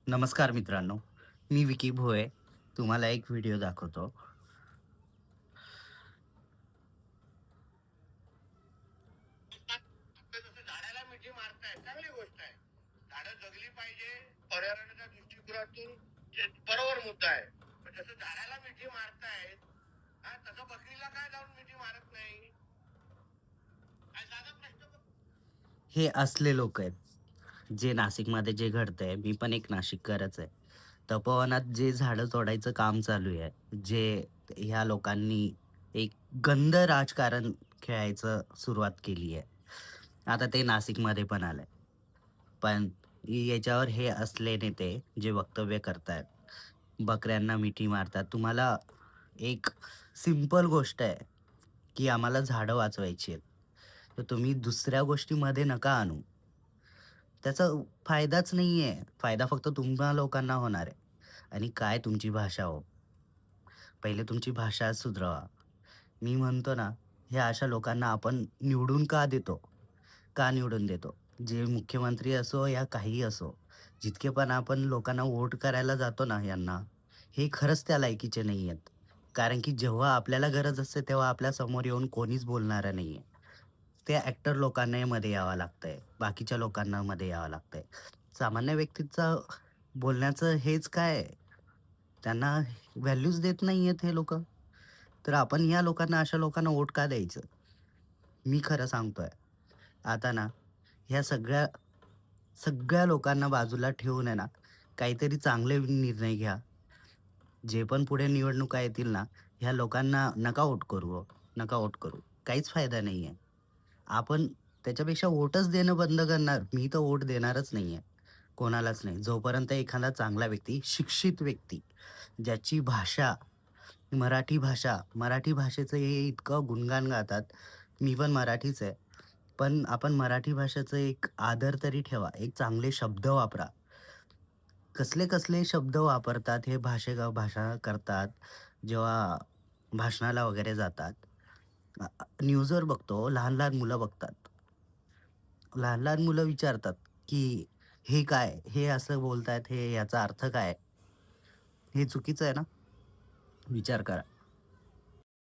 नमस्कार मित्रांनो, मी विकी भोये. तुम्हाला एक व्हिडिओ दाखवतो. आता जसं झाडाला मिठी मारताय चांगली गोष्ट आहे. झाडं जगली पाहिजे पर्यावरणाच्या दृष्टिकोनातून ते बरोबर मुद्दा आहे. पण जसं झाडाला मिठी मारतायत तसं बकरीला काय जाऊन मिठी मारत नाही. काय साधा प्रश्न हे असले लोक आहेत, जे नाशिकमध्ये जे घडतंय, मी पण एक नाशिककरच आहे. तपोवनात जे झाडं तोडायचं काम चालू आहे, जे ह्या लोकांनी एक गंद राजकारण खेळायचं सुरुवात केली आहे. आता ते नाशिकमध्ये पण आलंय. पण याच्यावर हे असले नेते जे वक्तव्य करतायत, बकऱ्यांना मिठी मारतात. तुम्हाला एक सिंपल गोष्ट आहे, की आम्हाला झाडं वाचवायची आहेत. तर तुम्ही दुसऱ्या गोष्टीमध्ये नका आणू. त्याचा फायदाच नाहीये. फायदा फक्त तुम्हा लोकांना होणार आहे. आणि काय तुमची भाषा हो. पहिले तुमची भाषा सुधरवा. मी म्हणतो ना, ह्या अशा लोकांना आपण निवडून का देतो? का निवडून देतो? जे मुख्यमंत्री असो या काहीही असो, जितके पण आपण लोकांना वोट करायला जातो ना यांना, हे खरंच त्या लायकीचे नाही आहेत. कारण की जेव्हा आपल्याला गरज असते, तेव्हा आपल्या समोर येऊन कोणीच बोलणारं नाहीये. त्या ॲक्टर लोकांनाही मध्ये यावं लागतंय. बाकीच्या लोकांना मध्ये यावं लागतंय. सामान्य व्यक्तीचं बोलण्याचं हेच काय आहे? त्यांना व्हॅल्यूच देत नाहीयेत हे लोकं. तर आपण या लोकांना, अशा लोकांना वोट का द्यायचं? मी खरं सांगतोय. आता ना, ह्या सगळ्या सगळ्या लोकांना बाजूला ठेवून आहे ना, काहीतरी चांगले निर्णय घ्या. जे पण पुढे निवडणुका येतील ना, ह्या लोकांना नका वोट करू हो. नका वोट करू. काहीच फायदा नाहीये. आपण त्याच्यापेक्षा वोटच देणं बंद करणार. मी तर वोट देणारच नाहीये. कोणालाच नाही. जोपर्यंत एखादा चांगला व्यक्ती, शिक्षित व्यक्ती, ज्याची भाषा, मराठी भाषेचं हे इतकं गुणगान गातात. मी पण मराठीच आहे. पण आपण मराठी भाषेचा एक आदर तरी ठेवा. एक चांगले शब्द वापरा. कसले-कसले शब्द वापरतात हे भाषा करतात, जेव्हा भाषणाला वगैरे जातात. न्यूजवर बघतो, लहान-लहान मुलं बघतात. लहान-लहान मुलं विचारतात, की "हे काय? हे असं बोलतायत, हे याचा अर्थ काय?" हे चुकीचं आहे ना? विचार करा.